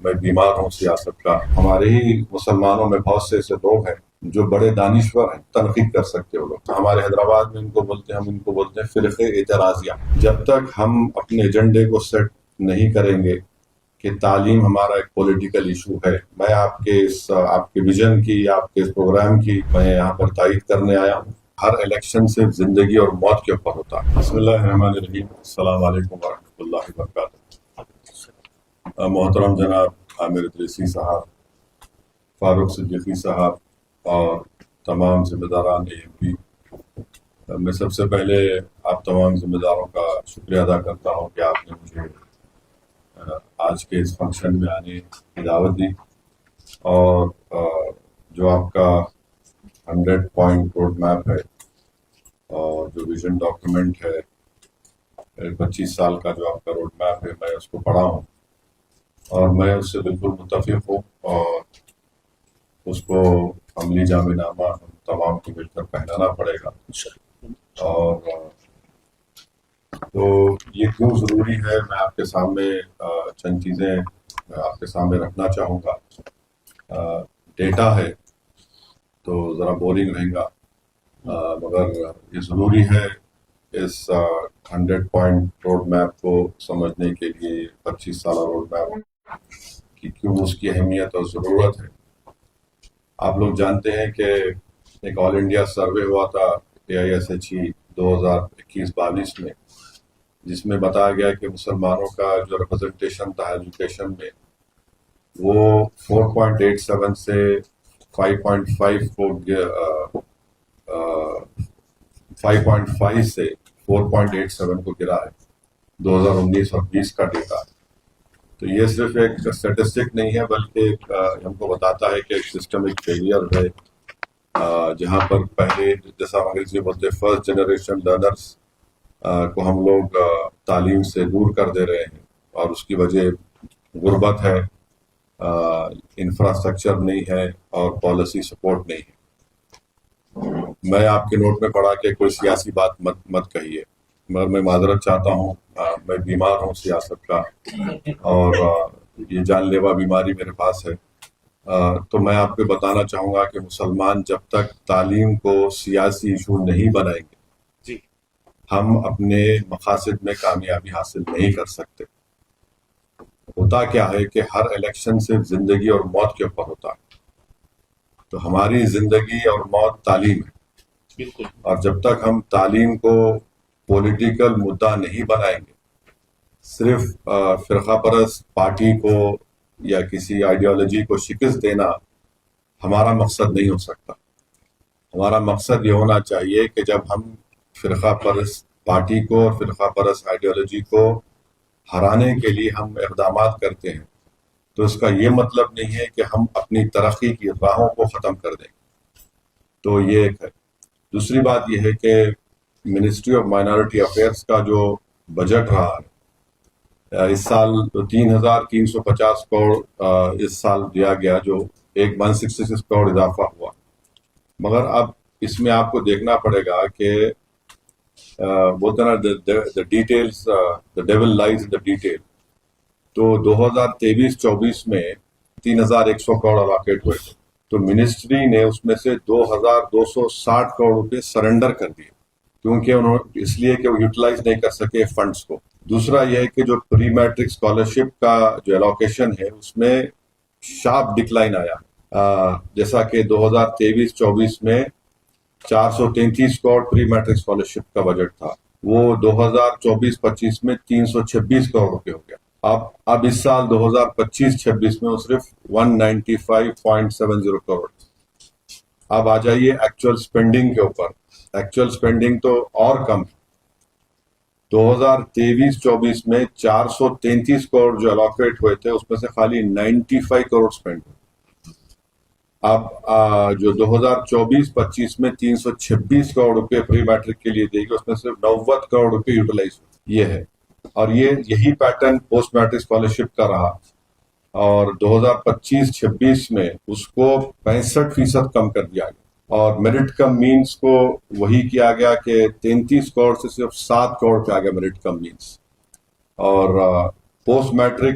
میں بیمار ہوں سیاست کا. ہمارے ہی مسلمانوں میں بہت سے ایسے لوگ ہیں جو بڑے دانشور ہیں, تنقید کر سکتے ہیں. وہ لوگ ہمارے حیدرآباد میں ان کو بولتے ہیں, ہم ان کو بولتے ہیں فرقے اعتراضیہ. جب تک ہم اپنے ایجنڈے کو سیٹ نہیں کریں گے کہ تعلیم ہمارا ایک پولیٹیکل ایشو ہے, میں آپ کے ویژن کی, آپ کے اس پروگرام کی میں یہاں پر تائید کرنے آیا ہوں. ہر الیکشن سے زندگی اور موت کے اوپر ہوتا ہے. بسم اللہ الرحمن الرحیم. السلام علیکم ورحمۃ اللہ وبرکاتہ. محترم جناب عامر ادریسی صاحب, فاروق صدیقی صاحب اور تمام ذمہ داران AMP, میں سب سے پہلے آپ تمام ذمہ داروں کا شکریہ ادا کرتا ہوں کہ آپ نے مجھے آج کے اس فنکشن میں آنے کی دعوت دی, اور جو آپ کا 100 پوائنٹ روڈ میپ ہے اور جو ویژن ڈاکیومنٹ ہے 25 سال کا جو آپ کا روڈ میپ ہے, میں اس کو پڑھا ہوں اور میں اس سے بالکل متفق ہوں, اور اس کو عملی جامع نامہ ہم تمام کو مل کر پہنانا پڑے گا. اور تو یہ کیوں ضروری ہے, میں آپ کے سامنے چند چیزیں آپ کے سامنے رکھنا چاہوں گا. ڈیٹا ہے تو ذرا بورنگ رہے گا, مگر یہ ضروری ہے اس 100 پوائنٹ روڈ میپ کو سمجھنے کے لیے. 25 سالہ روڈ میپ کی کیوں اس کی اہمیت اور ضرورت ہے. آپ لوگ جانتے ہیں کہ ایک آل انڈیا سروے ہوا تھا AISHE 2021-22 میں, جس میں بتایا گیا کہ مسلمانوں کا جو ریپرزنٹیشن تھا ایجوکیشن میں وہ 4.87 سے 5.5 کو 5.5 سے 4.87 کو گرا ہے. 2019 اور 20 کا ڈیٹا. تو یہ صرف ایک اسٹیٹسٹک نہیں ہے, بلکہ ہم کو بتاتا ہے کہ ایک سسٹمک فیلئر ہے, جہاں پر پہلے جیسا انگریزی میں بولتے ہیں فرسٹ جنریشن لرنرس کو ہم لوگ تعلیم سے دور کر دے رہے ہیں, اور اس کی وجہ غربت ہے, انفراسٹرکچر نہیں ہے اور پالیسی سپورٹ نہیں ہے. میں آپ کے نوٹ میں پڑھا کہ کوئی سیاسی بات مت کہیے, مگر میں معذرت چاہتا ہوں, میں بیمار ہوں سیاست کا اور یہ جان لیوا بیماری میرے پاس ہے. تو میں آپ کو بتانا چاہوں گا کہ مسلمان جب تک تعلیم کو سیاسی ایشو نہیں بنائیں گے, ہم اپنے مقاصد میں کامیابی حاصل نہیں کر سکتے. ہوتا کیا ہے کہ ہر الیکشن سے زندگی اور موت کے اوپر ہوتا ہے. تو ہماری زندگی اور موت تعلیم ہے, اور جب تک ہم تعلیم کو پولیٹیکل مدعا نہیں بنائیں گے, صرف فرقہ پرست پارٹی کو یا کسی آئیڈیالوجی کو شکست دینا ہمارا مقصد نہیں ہو سکتا. ہمارا مقصد یہ ہونا چاہیے کہ جب ہم فرقہ پرست پارٹی کو اور فرقہ پرست آئیڈیالوجی کو ہرانے کے لیے ہم اقدامات کرتے ہیں, تو اس کا یہ مطلب نہیں ہے کہ ہم اپنی ترقی کی راہوں کو ختم کر دیں. تو یہ ایک ہے. دوسری بات یہ ہے کہ منسٹری آف مائنارٹی افیئرس کا جو بجٹ رہا ہے اس سال 3,350 کروڑ اس سال دیا گیا, جو ایک 166 کروڑ اضافہ ہوا. مگر اب اس میں آپ کو دیکھنا پڑے گا کہ بولتے نا the details, the devil lies in the detail. تو 2023-24 میں 3,100 کروڑ الاکیٹ ہوئے تھے, تو منسٹری نے اس میں سے 2,260 کروڑ روپے سرنڈر کر دیے, کیونکہ اس لیے کہ وہ یوٹیلائز نہیں کر سکے فنڈز کو. دوسرا یہ ہے کہ جو پری میٹرک اسکالرشپ کا جو الوکیشن ہے اس میں شارپ ڈکلائن آیا, جیسا کہ 2023-24 میں 433 کروڑ پری میٹرک اسکالرشپ کا بجٹ تھا, وہ 2024-25 میں 326 کروڑ روپے ہو گیا. اب اس سال 2025-26 میں وہ صرف 195.70 کروڑ. اب آ جائیے ایکچوئل اسپینڈنگ کے اوپر. ایکچوئل اسپینڈنگ تو اور کم ہے. 2023-24 میں 433 کروڑ جو الوکیٹ ہوئے تھے اس میں سے خالی 95 کروڑ اسپینڈ ہوئے. اب جو 2024-25 میں 326 کروڑ روپے پری میٹرک کے لیے دے گی, اس میں صرف 90 کروڑ روپے یوٹیلائز ہوئے. یہ ہے, اور یہی پیٹرن پوسٹ میٹرک اسکالرشپ کا رہا, اور 2025-26 میں اس کو 65% کم کر دیا گیا, اور میرٹ کم مینس کو وہی کیا گیا کہ 33 کروڑ سے صرف 7 کروڑ پہ آ گیا میرٹ کم مینس. اور post matric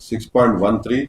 6.13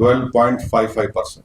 12.55%।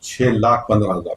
6,15,000।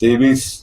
23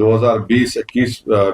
2020-21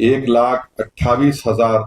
1,28,000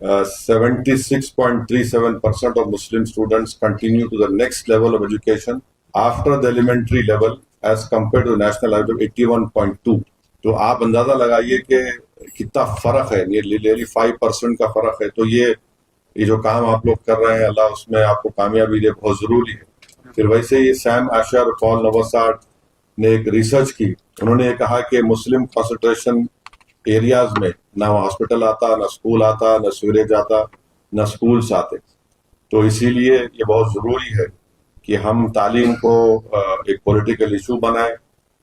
76.37% of Muslim students continue to the next level of education after the elementary level as compared to the national average of 81.2. تو آپ اندازہ لگائیے کہ کتنا فرق ہے، نیرلی 5% کا فرق ہے. تو یہ جو کام آپ لوگ کر رہے ہیں، اللہ اس میں آپ کو کامیابی دے، بہت ضروری ہے. پھر ویسے یہ سیم ایشر پال نوساڈ نے ایک ریسرچ کی. انہوں نے یہ کہا کہ مسلم کنسنٹریشن ایریاز میں نہ ہاسپٹل آتا، نہ اسکول آتا، نہ سیوریج آتا، نہ اسکولس آتے. تو اسی لیے یہ بہت ضروری ہے کہ ہم تعلیم کو ایک پولیٹیکل ایشو بنائیں.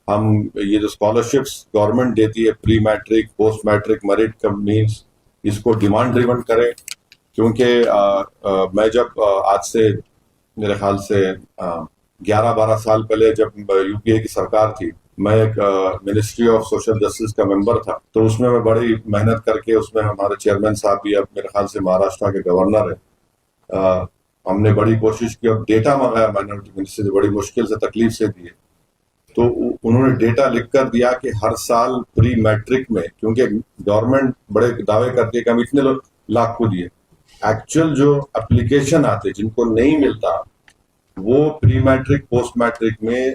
ہم یہ جو اسکالرشپس گورنمنٹ دیتی ہے، پری میٹرک، پوسٹ میٹرک، میرٹ کا مینس، اس کو ڈیمانڈ ڈریون کریں. کیونکہ میں جب آج سے میرے خیال سے 11-12 سال پہلے جب یو پی اے کی سرکار تھی، میں ایک منسٹری آف سوشل جسٹس کا ممبر تھا. تو اس میں بڑی محنت کر کے، اس میں ہمارے چیئرمین صاحب بھی اب میرے خیال سے مہاراشٹر کے گورنر ہیں. ہم نے بڑی کوشش کی اور ڈیٹا منگایا مائنورٹی منسٹری سے، بڑی مشکل سے تکلیف سے دیے. تو انہوں نے ڈیٹا لکھ کر دیا کہ ہر سال پری میٹرک میں، کیونکہ گورنمنٹ بڑے دعوے کرتی ہے کہ ہم اتنے لاکھ کو دیے، ایکچوئل جو اپلیکیشن آتے جن کو نہیں ملتا، وہ پری میٹرک پوسٹ میٹرک میں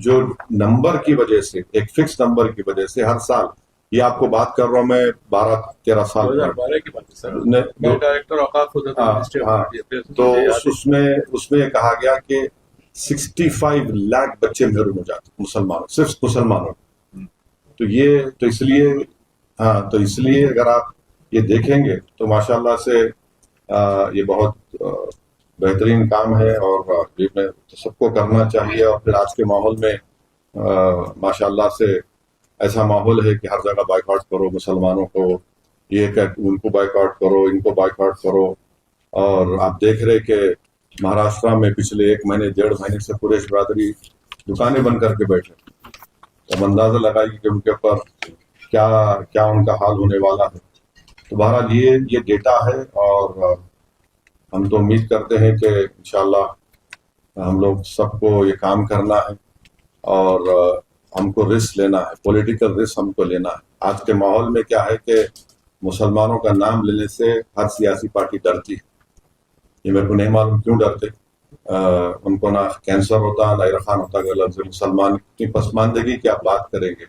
جو نمبر کی وجہ سے، ایک فکس نمبر کی وجہ سے ہر سال، یہ آپ کو بات کر رہا ہوں میں 12-13 سال 2012 کی بات ہے سر. میں ڈائریکٹر اوقاف ہوتا تھا. تو اس میں کہا گیا کہ 65 لاکھ بچے محروم ہو جاتے مسلمانوں، صرف مسلمانوں. تو اس لیے اگر آپ یہ دیکھیں گے تو ماشاءاللہ سے یہ بہت بہترین کام ہے، اور یہ میں سب کو کرنا چاہیے. اور پھر آج کے ماحول میں ماشاءاللہ سے ایسا ماحول ہے کہ ہر جگہ بائیکاٹ کرو مسلمانوں کو، یہ کہ ان کو بائیکاٹ کرو، ان کو بائیکاٹ کرو. اور آپ دیکھ رہے کہ مہاراشٹر میں پچھلے 1 مہینے 1.5 مہینے سے قریش برادری دکانیں بند کر کے بیٹھے. اب اندازہ لگائیے کہ ان کے اوپر کیا ان کا حال ہونے والا ہے. تو بہرحال یہ ڈیٹا ہے، اور ہم تو امید کرتے ہیں کہ انشاءاللہ ہم لوگ سب کو یہ کام کرنا ہے، اور ہم کو رسک لینا ہے، پولیٹیکل رسک ہم کو لینا ہے. آج کے ماحول میں کیا ہے کہ مسلمانوں کا نام لینے سے ہر سیاسی پارٹی ڈرتی ہے. یہ میرے کو نہیں معلوم کیوں ڈرتے. ان کو نہ کینسر ہوتا، نہ عرفان ہوتا کہ لفظ مسلمان کی پسماندگی کی آپ بات کریں گے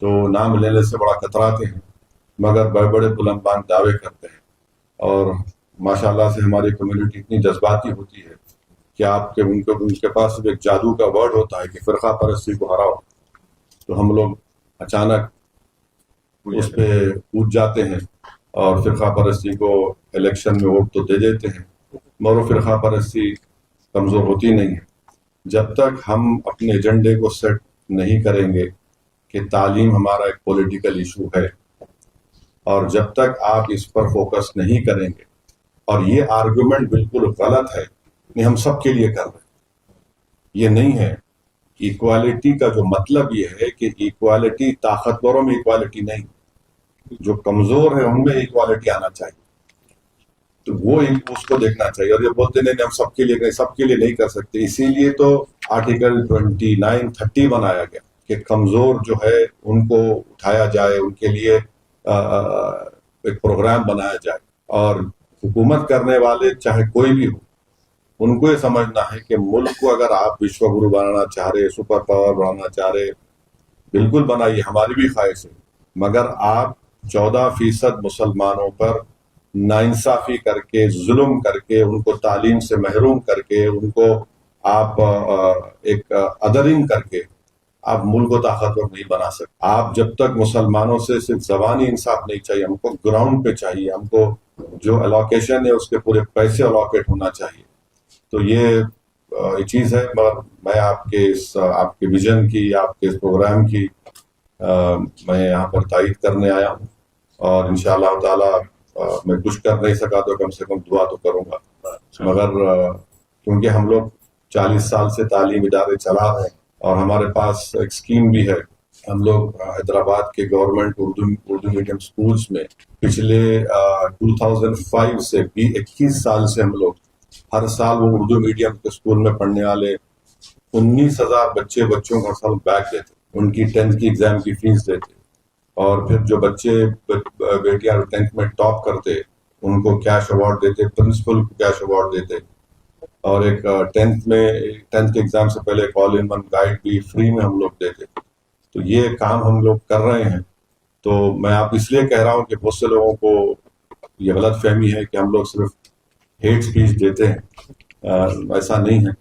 تو نام لینے سے بڑا کتراتے ہیں، مگر بڑے بڑے بلندان دعوے کرتے ہیں. اور ماشاءاللہ سے ہماری کمیونٹی اتنی جذباتی ہوتی ہے کہ ان کے پاس ایک جادو کا ورڈ ہوتا ہے کہ فرقہ پرستی کو ہراؤ، تو ہم لوگ اچانک اس پہ کود جاتے ہیں اور فرقہ پرستی کو الیکشن میں ووٹ تو دے دیتے ہیں، مگر فرقہ پرستی کمزور ہوتی نہیں ہے. جب تک ہم اپنے ایجنڈے کو سیٹ نہیں کریں گے کہ تعلیم ہمارا ایک پولیٹیکل ایشو ہے، اور جب تک آپ اس پر فوکس نہیں کریں گے، اور یہ آرگومنٹ بالکل غلط ہے، نہیں ہم سب کے لیے کر رہے ہیں، یہ نہیں ہے. ایکوالٹی کا جو مطلب یہ ہے کہ ایکوالٹی طاقتوروں میں ایکوالٹی نہیں، جو کمزور ہے ان میں ایکوالٹی آنا چاہیے. تو وہ اس کو دیکھنا چاہیے. اور یہ بولتے نہیں ہم سب کے لیے نہیں کر سکتے. اسی لیے تو آرٹیکل 29-30 بنایا گیا کہ کمزور جو ہے ان کو اٹھایا جائے، ان کے لیے ایک پروگرام بنایا جائے. اور حکومت کرنے والے چاہے کوئی بھی ہو، ان کو یہ سمجھنا ہے کہ ملک کو اگر آپ وشو گرو بنانا چاہ رہے، سپر پاور بنانا چاہ رہے، بالکل بنائیے، ہماری بھی خواہش ہے، مگر آپ 14% مسلمانوں پر ناانصافی کر کے، ظلم کر کے، ان کو تعلیم سے محروم کر کے، ان کو آپ ایک ادرنگ کر کے آپ ملک کو طاقتور نہیں بنا سکتے. آپ جب تک مسلمانوں سے صرف زبانی انصاف نہیں چاہیے، ہم کو گراؤنڈ پہ چاہیے، ہم کو جو الوکیشن ہے اس کے پورے پیسے الوکیٹ ہونا چاہیے. تو یہ چیز ہے. مگر میں آپ کے ویژن کی، آپ کے اس پروگرام کی میں یہاں پر تائید کرنے آیا ہوں، اور انشاءاللہ تعالی میں کچھ کر نہیں سکا تو کم سے کم دعا تو کروں گا. مگر کیونکہ ہم لوگ 40 سال سے تعلیم ادارے چلا رہے ہیں، اور ہمارے پاس ایک اسکیم بھی ہے. ہم لوگ حیدرآباد کے گورنمنٹ اردو میڈیم سکولز میں پچھلے 2005 سے 21 سال سے ہم لوگ ہر سال وہ اردو میڈیم کے اسکول میں پڑھنے والے 19,000 بچوں کو ہر سال بیگ دیتے، ان کی 10th کی ایگزام کی فیس دیتے. اور پھر جو بچے بیٹیاں 10th میں ٹاپ کرتے ان کو کیش ایوارڈ دیتے، پرنسپل کو کیش ایوارڈ دیتے. اور ایک 10th کے ایگزام سے پہلے آل ان ون گائیڈ بھی فری میں ہم لوگ دیتے. تو یہ کام ہم لوگ کر رہے ہیں. تو میں آپ اس لیے کہہ رہا ہوں کہ بہت سے لوگوں کو یہ غلط فہمی ہے کہ ہم لوگ صرف ہیٹ اسپیچ دیتے ہیں. ایسا نہیں ہے،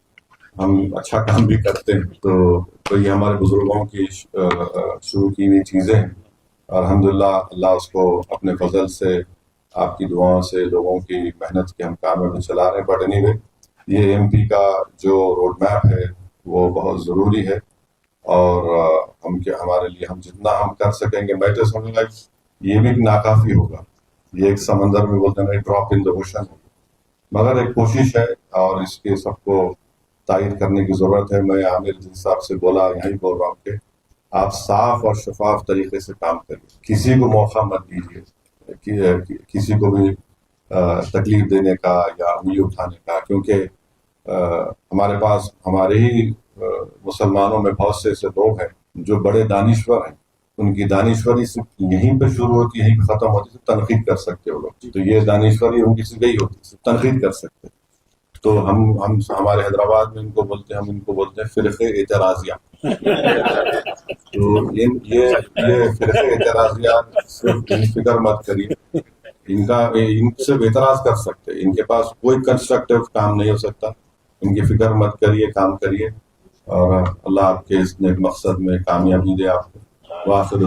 ہم اچھا کام بھی کرتے ہیں. تو یہ ہمارے بزرگوں کی شروع کی ہوئی چیزیں ہیں. الحمدللہ اللہ اس کو اپنے فضل سے، آپ کی دعاؤں سے، لوگوں کی محنت کے ہم کام میں چلا رہے ہیں. بٹ اینی وے، یہ MP کا جو روڈ میپ ہے وہ بہت ضروری ہے، اور ہمارے لیے ہم جتنا ہم کر سکیں گے. میں تو سمجھوں گا یہ بھی ناکافی ہوگا. یہ ایک سمندر میں بولتے ہیں ڈراپ ان دا اوشن، مگر ایک کوشش ہے اور اس کے سب کو تائید کرنے کی ضرورت ہے. میں عامر جس حساب سے بولا یہی بول رہا ہوں کہ آپ صاف اور شفاف طریقے سے کام کریے. کسی کو موقع مت دیجیے کسی کو بھی تکلیف دینے کا یا انگلی اٹھانے کا، کیونکہ ہمارے پاس ہمارے ہی مسلمانوں میں بہت سے ایسے لوگ ہیں جو بڑے دانشور ہیں. ان کی دانشوری صرف یہیں پہ شروع ہوتی ہے، یہیں پہ ختم ہوتی ہے. تنقید کر سکتے وہ لوگ، تو یہ دانشوری ان کی سے گئی ہوتی ہے، تنقید کر سکتے. تو ہم ہمارے حیدرآباد میں ان کو بولتے ہیں، ہم ان کو بولتے ہیں فرقے اعتراضیہ. تو یہ فرقے اعتراضیہ صرف فکر مت کریے، ان سے اعتراض کر سکتے، ان کے پاس کوئی کنسٹرکٹیو کام نہیں ہو سکتا. ان کی فکر مت کریے، کام کریے، اور اللہ آپ کے اس نیک مقصد میں کامیابی دے آپ کو. وآخر